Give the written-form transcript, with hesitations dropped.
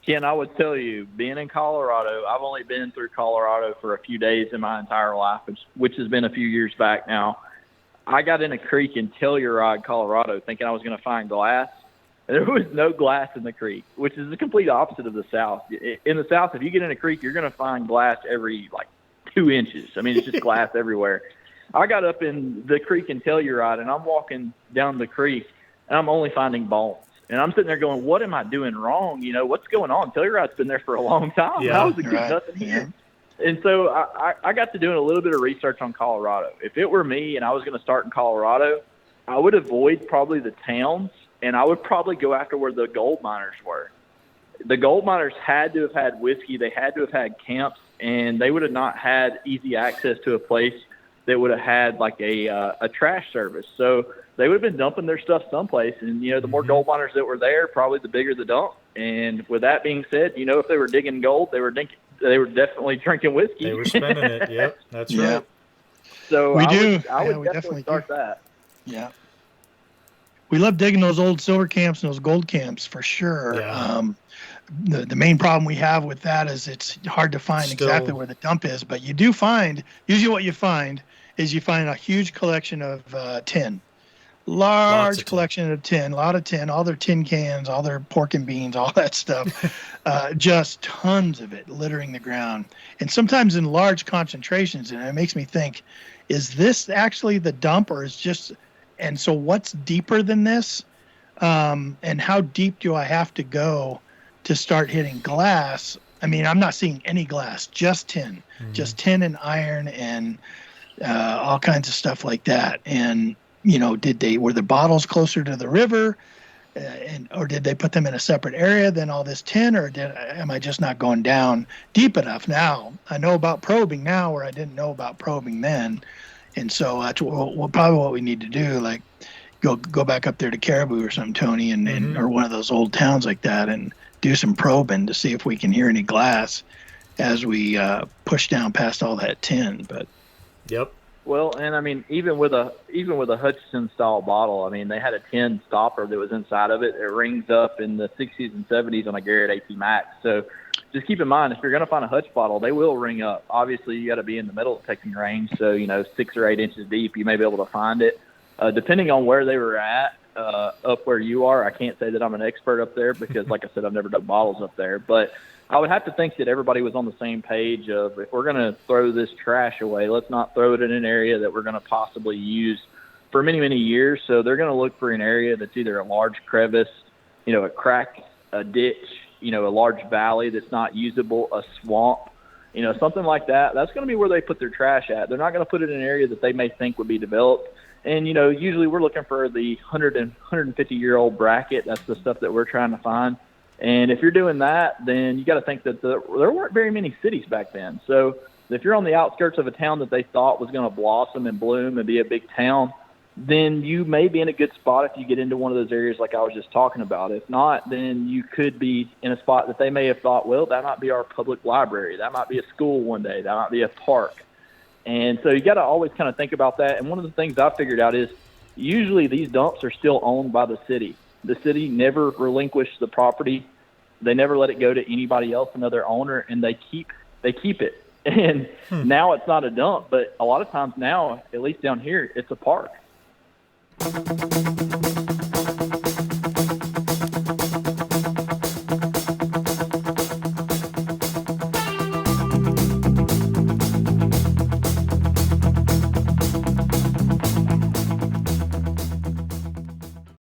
Ken, I would tell you, being in Colorado, I've only been through Colorado for a few days in my entire life, which has been a few years back now. I got in a creek in Telluride, Colorado, thinking I was going to find glass. There was no glass in the creek, which is the complete opposite of the South. In the South, if you get in a creek, you're going to find glass every, 2 inches. I mean, it's just glass everywhere. I got up in the creek in Telluride, and I'm walking down the creek, and I'm only finding bones. And I'm sitting there going, what am I doing wrong? What's going on? Telluride's been there for a long time. Yeah, how is it getting nothing here? And so I got to doing a little bit of research on Colorado. If it were me and I was going to start in Colorado, I would avoid probably the towns, and I would probably go after where the gold miners were. The gold miners had to have had whiskey. They had to have had camps, and they would have not had easy access to a place that would have had a trash service. So they would have been dumping their stuff someplace. And, the more gold miners that were there, probably the bigger the dump. And with that being said, if they were digging gold, they were definitely drinking whiskey. They were spending it. Yep, that's right. So I would we definitely start that. Yeah. We love digging those old silver camps and those gold camps for sure. Yeah. The main problem we have with that is it's hard to find exactly where the dump is. But you do find, usually what you find is a huge collection of tin. Large collection of tin, a lot of tin, all their tin cans, all their pork and beans, all that stuff. Just tons of it littering the ground. And sometimes in large concentrations. And it makes me think, is this actually the dump or is just, and so what's deeper than this? And how deep do I have to go to start hitting glass? I mean, I'm not seeing any glass, just tin, just tin and iron and all kinds of stuff like that. And, were the bottles closer to the river or did they put them in a separate area than all this tin, or am I just not going down deep enough now? I know about probing now where I didn't know about probing then. And so that's probably what we need to do, like go back up there to Caribou or something, Tony, and or one of those old towns like that and do some probing to see if we can hear any glass as we push down past all that tin. But yep. Well, and I mean, even with a Hutchison style bottle, I mean, they had a tin stopper that was inside of it. It rings up in the 60s and 70s on a Garrett AT Max. So just keep in mind, if you're going to find a Hutch bottle, they will ring up. Obviously, you got to be in the middle of taking range. So 6 or 8 inches deep, you may be able to find it. Depending on where they were at, up where you are, I can't say that I'm an expert up there because, like I said, I've never done bottles up there. But I would have to think that everybody was on the same page of, if we're going to throw this trash away, let's not throw it in an area that we're going to possibly use for many, many years. So they're going to look for an area that's either a large crevice, a crack, a ditch, a large valley that's not usable, a swamp, something like that. That's going to be where they put their trash at. They're not going to put it in an area that they may think would be developed. And, usually we're looking for the 100 and 150-year-old bracket. That's the stuff that we're trying to find. And if you're doing that, then you got to think that there weren't very many cities back then. So if you're on the outskirts of a town that they thought was going to blossom and bloom and be a big town, then you may be in a good spot if you get into one of those areas like I was just talking about. If not, then you could be in a spot that they may have thought, well, that might be our public library. That might be a school one day. That might be a park. And so you got to always kind of think about that. And one of the things I figured out is usually these dumps are still owned by the city. The city never relinquished the property. They never let it go to anybody else, another owner, and they keep it. And now it's not a dump, but a lot of times now, at least down here, it's a park.